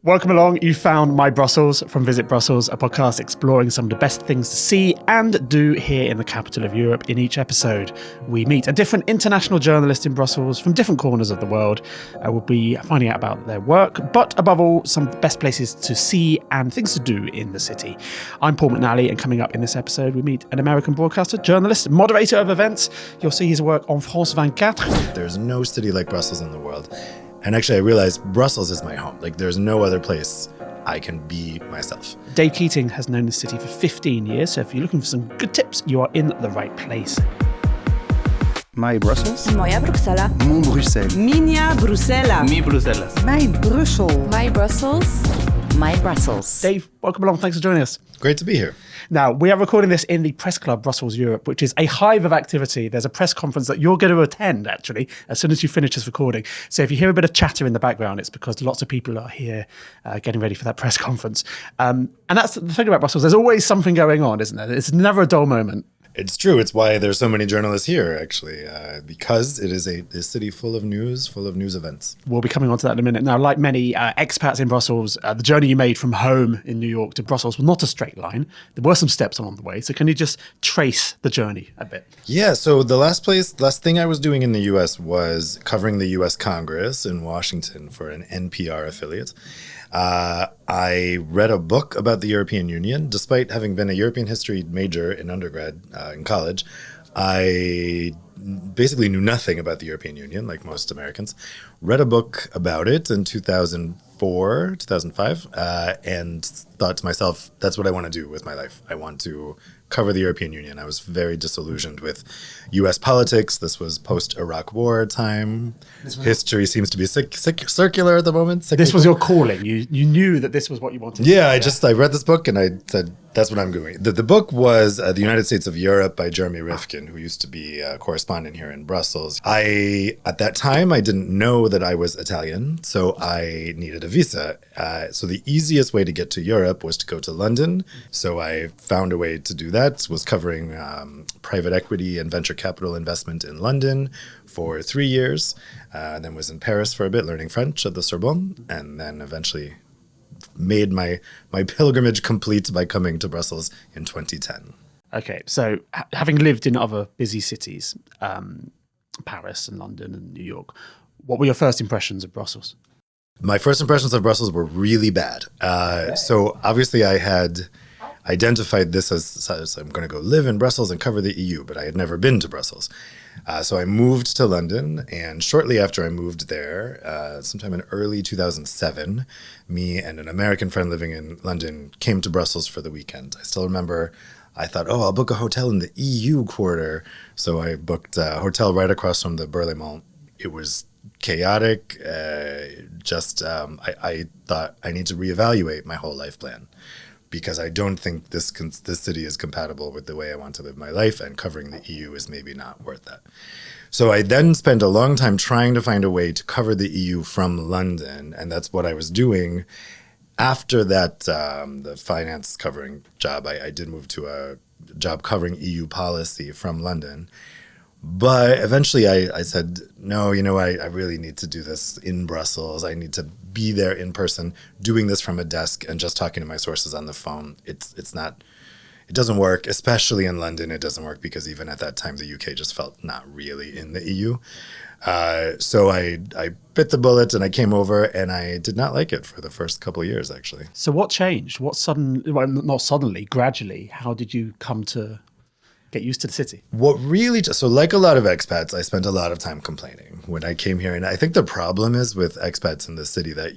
Welcome along. You found My Brussels from Visit Brussels, a podcast exploring some of the best things to see and do here in the capital of Europe. In each episode, we meet a different international journalist in Brussels from different corners of the world. We'll be finding out about their work, but above all, some of the best places to see and things to do in the city. I'm Paul McNally, and coming up in this episode, we meet an American broadcaster, journalist, moderator of events. You'll see his work on France 24. There's no city like Brussels in the world. And actually, I realized Brussels is my home. Like, there's no other place I can be myself. Dave Keating has known the city for 15 years, so if you're looking for some good tips, you are in the right place. My Brussels. Moja Bruksela. Mon Bruxelles. Minha Bruxela. Mi Bruxelles. My Brussels. My Brussels. My Brussels. Dave, welcome along. Thanks for joining us. Great to be here. Now, we are recording this in the Press Club Brussels Europe, which is a hive of activity. There's a press conference that you're going to attend, actually, as soon as you finish this recording. So if you hear a bit of chatter in the background, it's because lots of people are here getting ready for that press conference. And that's the thing about Brussels. There's always something going on, isn't there? It's never a dull moment. It's true. It's why there's so many journalists here, actually, because it is a city full of news events. We'll be coming on to that in a minute. Now, like many expats in Brussels, the journey you made from home in New York to Brussels was not a straight line. There were some steps along the way. So can you just trace the journey a bit? Yeah. So the last thing I was doing in the U.S. was covering the U.S. Congress in Washington for an NPR affiliate. I read a book about the European Union. Despite having been a European history major in undergrad in college, I basically knew nothing about the European Union, like most Americans. Read a book about it in 2004, 2005, and thought to myself, that's what I want to do with my life. I want to cover the European Union. I was very disillusioned with U.S. politics. This was post-Iraq War time. History seems to be circular at the moment. This was your calling. You knew that this was what you wanted. Yeah, I read this book and I said, that's what I'm doing. The book was The United States of Europe by Jeremy Rifkin, who used to be a correspondent here in Brussels. At that time, I didn't know that I was Italian, so I needed a visa. So the easiest way to get to Europe was to go to London. So I found a way to do that. Was covering private equity and venture capital investment in London for 3 years. Then was in Paris for a bit, learning French at the Sorbonne, and then eventually made my pilgrimage complete by coming to Brussels in 2010. Okay, so having lived in other busy cities, Paris and London and New York, what were your first impressions of Brussels? My first impressions of Brussels were really bad. So obviously I had identified this as I'm going to go live in Brussels and cover the EU, but I had never been to Brussels. So I moved to London, and shortly after I moved there, sometime in early 2007, me and an American friend living in London came to Brussels for the weekend. I still remember I thought, I'll book a hotel in the EU quarter. So I booked a hotel right across from the Berlaymont. It was chaotic. I thought I need to reevaluate my whole life plan, because I don't think this city is compatible with the way I want to live my life, and covering the EU is maybe not worth that. So I then spent a long time trying to find a way to cover the EU from London, and that's what I was doing. After that, the finance covering job, I did move to a job covering EU policy from London. But eventually I said, no, I really need to do this in Brussels. I need to be there in person, doing this from a desk and just talking to my sources on the phone. It doesn't work, especially in London. It doesn't work because even at that time, the UK just felt not really in the EU. So I bit the bullet and I came over, and I did not like it for the first couple of years, actually. So what changed? Not suddenly, gradually, how did you come to get used to the city? So like a lot of expats, I spent a lot of time complaining when I came here. And I think the problem is with expats in the city that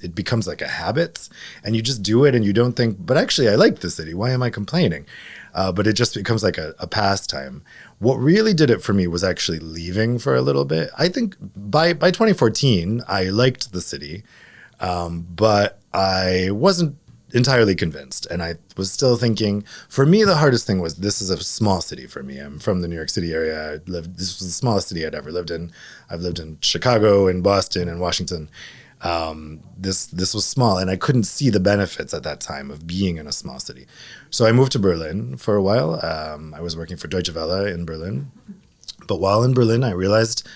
it becomes like a habit, and you just do it and you don't think, but actually I like the city. Why am I complaining? But it just becomes like a pastime. What really did it for me was actually leaving for a little bit. I think by 2014, I liked the city, but I wasn't entirely convinced. And I was still thinking, for me, the hardest thing was this is a small city for me. I'm from the New York City area. This was the smallest city I'd ever lived in. I've lived in Chicago, in Boston, and Washington. This was small, and I couldn't see the benefits at that time of being in a small city. So I moved to Berlin for a while. I was working for Deutsche Welle in Berlin. But while in Berlin, I realized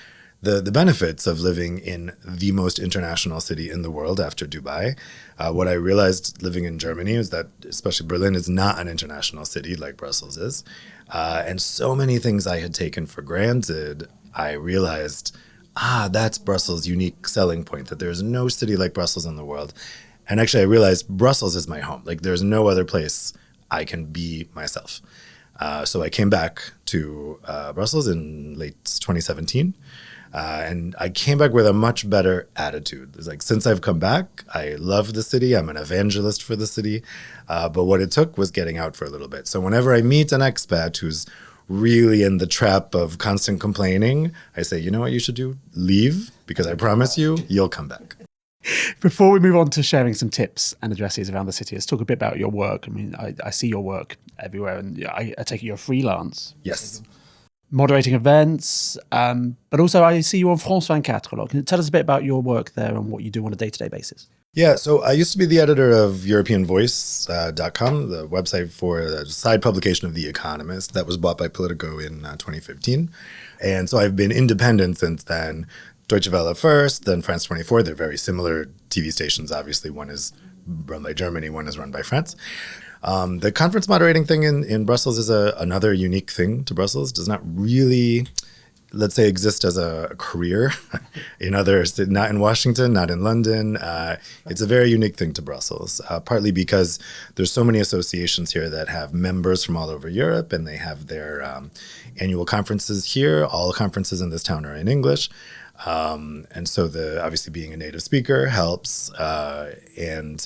the benefits of living in the most international city in the world after Dubai. What I realized living in Germany is that, especially Berlin, is not an international city like Brussels is. And so many things I had taken for granted, I realized, that's Brussels' unique selling point, that there's no city like Brussels in the world. And actually, I realized Brussels is my home. Like, there's no other place I can be myself. So I came back to Brussels in late 2017. And I came back with a much better attitude. It's like, since I've come back, I love the city. I'm an evangelist for the city. But what it took was getting out for a little bit. So whenever I meet an expat who's really in the trap of constant complaining, I say, you know what you should do? Leave, because I promise you, you'll come back. Before we move on to sharing some tips and addresses around the city, let's talk a bit about your work. I mean, I see your work everywhere, and I take it you're freelance. Yes. Moderating events, but also I see you on France 24 a lot. Can you tell us a bit about your work there and what you do on a day-to-day basis? Yeah, so I used to be the editor of EuropeanVoice.com, the website for the side publication of The Economist that was bought by Politico in 2015. And so I've been independent since then. Deutsche Welle first, then France 24. They're very similar TV stations, obviously. One is run by Germany, one is run by France. The conference moderating thing in Brussels is another unique thing to Brussels. It does not really, let's say, exist as a career in others, not in Washington, not in London. It's a very unique thing to Brussels, partly because there's so many associations here that have members from all over Europe, and they have their annual conferences here. All conferences in this town are in English. And so obviously being a native speaker helps, and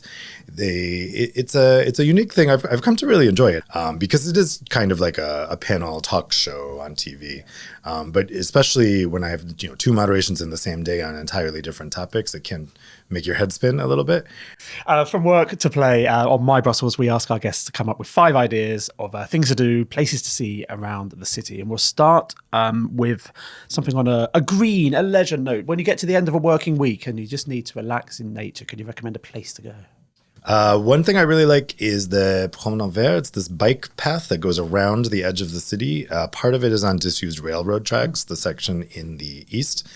it's a unique thing. I've come to really enjoy it, because it is kind of like a panel talk show on TV. But especially when I have two moderations in the same day on entirely different topics, it can make your head spin a little bit. From work to play, on My Brussels, we ask our guests to come up with 5 ideas of things to do, places to see around the city. And we'll start with something on a green, a leisure note. When you get to the end of a working week and you just need to relax in nature, can you recommend a place to go? One thing I really like is the Promenade Verte. It's this bike path that goes around the edge of the city. Part of it is on disused railroad tracks, the section in the east.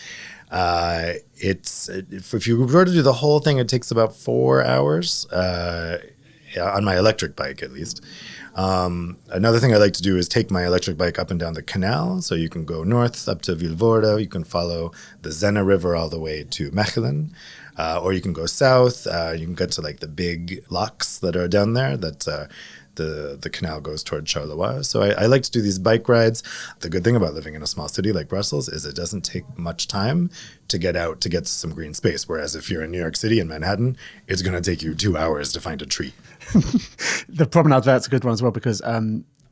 If you were to do the whole thing, it takes about 4 hours, on my electric bike at least. Another thing I like to do is take my electric bike up and down the canal. So you can go north up to Vilvoorde. You can follow the Zenne River all the way to Mechelen. Or you can go south. You can get to like the big locks that are down there that the canal goes toward Charleroi. So I like to do these bike rides. The good thing about living in a small city like Brussels is it doesn't take much time to get out to get to some green space. Whereas if you're in New York City, in Manhattan, it's going to take you 2 hours to find a tree. The Promenade Verte's a good one as well, because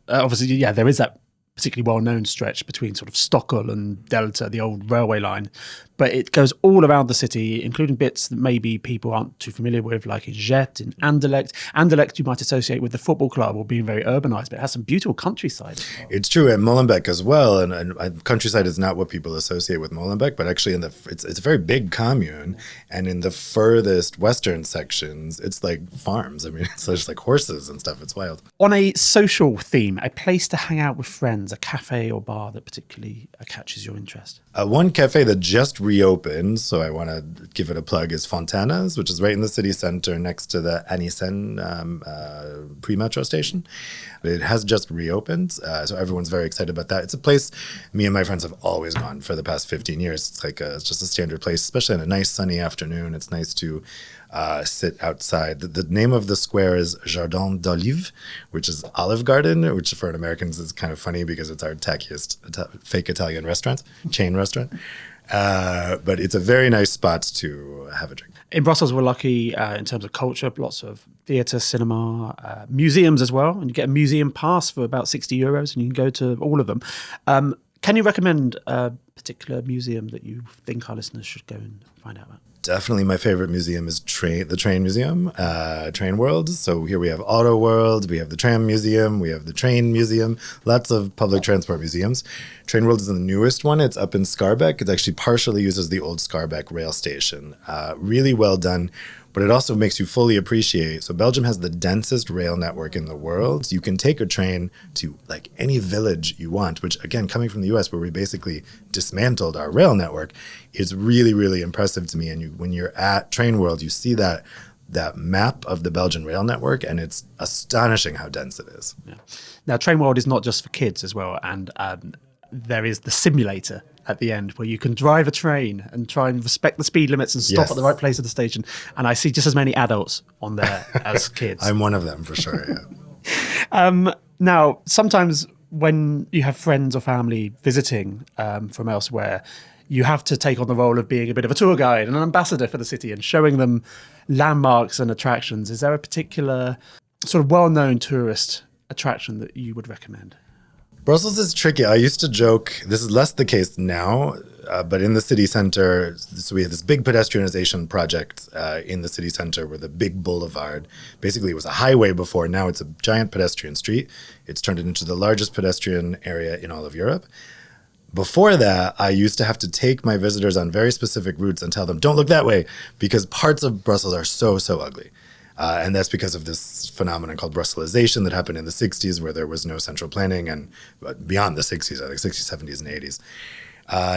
obviously, there is that particularly well-known stretch between sort of Stockholm and Delta, the old railway line. But it goes all around the city, including bits that maybe people aren't too familiar with, like in Jet, in Anderlecht. Anderlecht you might associate with the football club or being very urbanized, but it has some beautiful countryside as well. It's true, and Molenbeek as well. And countryside is not what people associate with Molenbeek, but actually it's a very big commune. And in the furthest western sections, it's like farms. I mean, it's just like horses and stuff. It's wild. On a social theme, a place to hang out with friends, a cafe or bar that particularly catches your interest? One cafe that just reopened, so I want to give it a plug, is Fontana's, which is right in the city center next to the Anisen pre-metro station. It has just reopened, so everyone's very excited about that. It's a place me and my friends have always gone for the past 15 years. It's like it's just a standard place, especially on a nice sunny afternoon. It's nice to sit outside. The name of the square is Jardin d'Olive, which is Olive Garden, which for an Americans is kind of funny because it's our tackiest fake Italian chain restaurant. But it's a very nice spot to have a drink. In Brussels, we're lucky in terms of culture, lots of theatre, cinema, museums as well. And you get a museum pass for about €60 and you can go to all of them. Can you recommend a particular museum that you think our listeners should go and find out about? Definitely my favorite museum is the Train Museum, Train World. So here we have Auto World, we have the Tram Museum, we have the Train Museum, lots of public transport museums. Train World is the newest one. It's up in Schaerbeek. It actually partially uses the old Schaerbeek rail station. Really well done. but it also makes you fully appreciate. So Belgium has the densest rail network in the world. You can take a train to like any village you want, which again, coming from the US where we basically dismantled our rail network, is really, really impressive to me. And when you're at Train World, you see that map of the Belgian rail network, and it's astonishing how dense it is. Yeah. Now, Train World is not just for kids as well, and there is the simulator at the end where you can drive a train and try and respect the speed limits and stop Yes. at the right place at the station. And I see just as many adults on there as kids. I'm one of them for sure. Yeah. Now, sometimes when you have friends or family visiting from elsewhere, you have to take on the role of being a bit of a tour guide and an ambassador for the city and showing them landmarks and attractions. Is there a particular sort of well-known tourist attraction that you would recommend? Brussels is tricky. I used to joke, this is less the case now, but in the city center, so we have this big pedestrianization project in the city center with a big boulevard. Basically, it was a highway before. Now it's a giant pedestrian street. It's turned it into the largest pedestrian area in all of Europe. Before that, I used to have to take my visitors on very specific routes and tell them, don't look that way, because parts of Brussels are so, so ugly. And that's because of this phenomenon called Brusselization that happened in the 60s, where there was no central planning, and beyond the 60s, I think 60s, 70s, and 80s.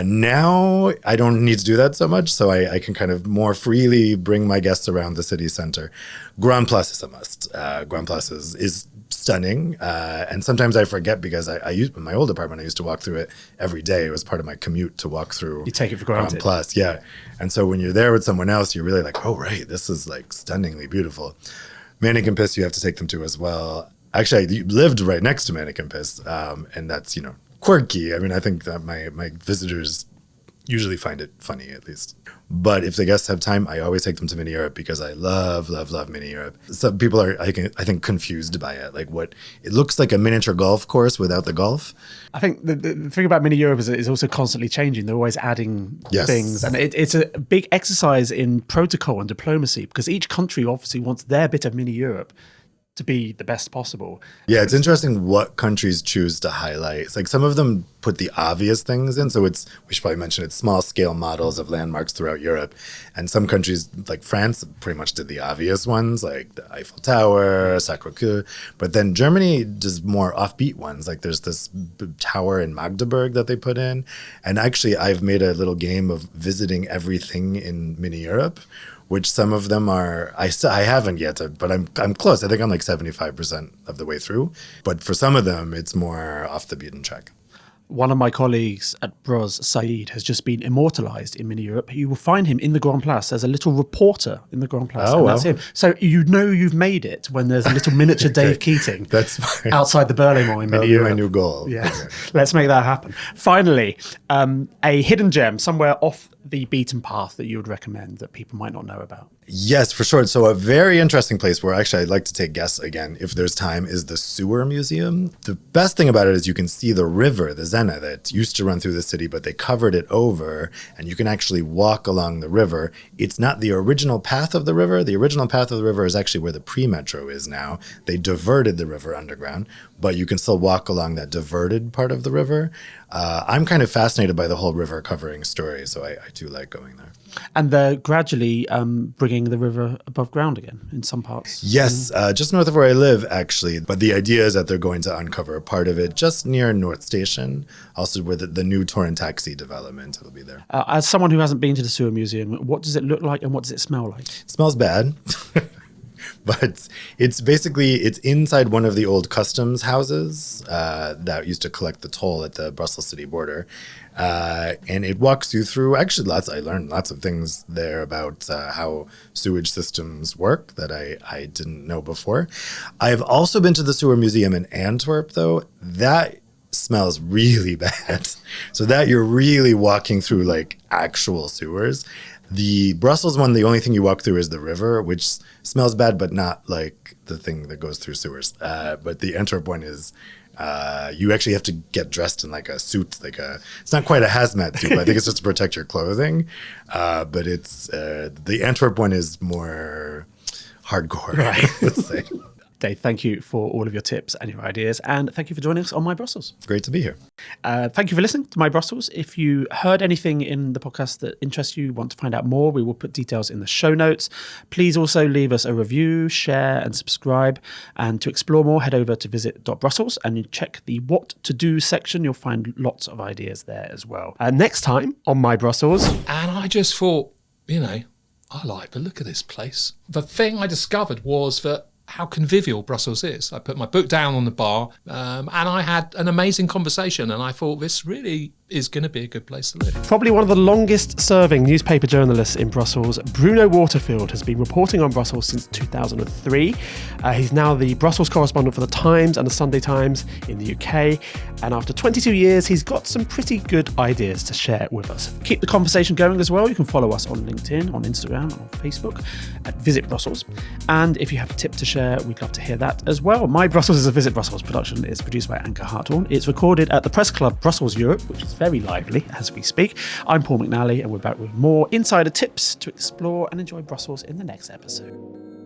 Now I don't need to do that so much, so I can kind of more freely bring my guests around the city center. Grand Place is a must. Grand Place is stunning, and sometimes I forget because I used in my old apartment. I used to walk through it every day. It was part of my commute to walk through. You take it for granted. Grand Place, yeah. And so when you're there with someone else, you're really like, oh right, this is like stunningly beautiful. Mannequin Piss, you have to take them to as well. Actually, I lived right next to Mannequin Piss, and that's quirky. I mean, I think that my visitors usually find it funny, at least. But if the guests have time, I always take them to Mini Europe because I love, love, love Mini Europe. Some people are, I think, confused by it. Like it looks like a miniature golf course without the golf. I think the thing about Mini Europe is it's also constantly changing. They're always adding things. And it's a big exercise in protocol and diplomacy because each country obviously wants their bit of Mini Europe to be the best possible. Yeah, it's interesting what countries choose to highlight. It's like some of them put the obvious things in. So we should probably mention it's small scale models of landmarks throughout Europe. And some countries like France pretty much did the obvious ones like the Eiffel Tower, Sacré-Cœur. But then Germany does more offbeat ones. Like there's this tower in Magdeburg that they put in. And actually I've made a little game of visiting everything in Mini Europe, which some of them are, I haven't yet, but I'm close. I think I'm like 75% of the way through. But for some of them, it's more off the beaten track. One of my colleagues at Bros, Saeed, has just been immortalized in Mini Europe. You will find him in the Grand Place. There's a little reporter in the Grand Place. Oh, and that's him. So you've made it when there's a little miniature Dave Keating That's fine. outside the Berlin Mall in Mini That'll be Europe. my new goal. Yeah, let's make that happen. Finally, a hidden gem somewhere off the beaten path that you would recommend that people might not know about. Yes, for sure. So a very interesting place where actually I'd like to take guests again, if there's time, is the Sewer Museum. The best thing about it is you can see the river, the Zena, that used to run through the city, but they covered it over and you can actually walk along the river. It's not the original path of the river. The original path of the river is actually where the pre-metro is now. They diverted the river underground, but you can still walk along that diverted part of the river. I'm kind of fascinated by the whole river covering story, so I do like going there. And they're gradually bringing the river above ground again in some parts. Yes, just north of where I live, actually. But the idea is that they're going to uncover a part of it just near North Station, also where the new Torrent Taxi development, it'll be there. As someone who hasn't been to the Sewer Museum, what does it look like and what does it smell like? It smells bad. But it's inside one of the old customs houses that used to collect the toll at the Brussels city border. And it walks you through, actually, I learned lots of things there about how sewage systems work that I didn't know before. I've also been to the Sewer Museum in Antwerp, though. That smells really bad. So that you're really walking through like actual sewers. The Brussels one, the only thing you walk through is the river, which smells bad, but not like the thing that goes through sewers. But the Antwerp one is, you actually have to get dressed in like a suit, it's not quite a hazmat suit, but I think it's just to protect your clothing. But it's, the Antwerp one is more hardcore, Right. let's say. Dave, thank you for all of your tips and your ideas, and thank you for joining us on My Brussels. It's great to be here. Thank you for listening to My Brussels. If you heard anything in the podcast that interests you, want to find out more, we will put details in the show notes. Please also leave us a review, share and subscribe. And to explore more, head over to visit.brussels and you check the what to do section. You'll find lots of ideas there as well. Next time on My Brussels. And I just thought, I like the look of this place. The thing I discovered was that how convivial Brussels is. I put my book down on the bar and I had an amazing conversation, and I thought this really is going to be a good place to live. Probably one of the longest serving newspaper journalists in Brussels, Bruno Waterfield, has been reporting on Brussels since 2003. He's now the Brussels correspondent for The Times and The Sunday Times in the UK. And after 22 years, he's got some pretty good ideas to share with us. Keep the conversation going as well. You can follow us on LinkedIn, on Instagram, and on Facebook at Visit Brussels. And if you have a tip to share, we'd love to hear that as well. My Brussels is a Visit Brussels production. It's produced by Anke Harthorn. It's recorded at the Press Club Brussels Europe, which is very lively as we speak. I'm Paul McNally, and we're back with more insider tips to explore and enjoy Brussels in the next episode.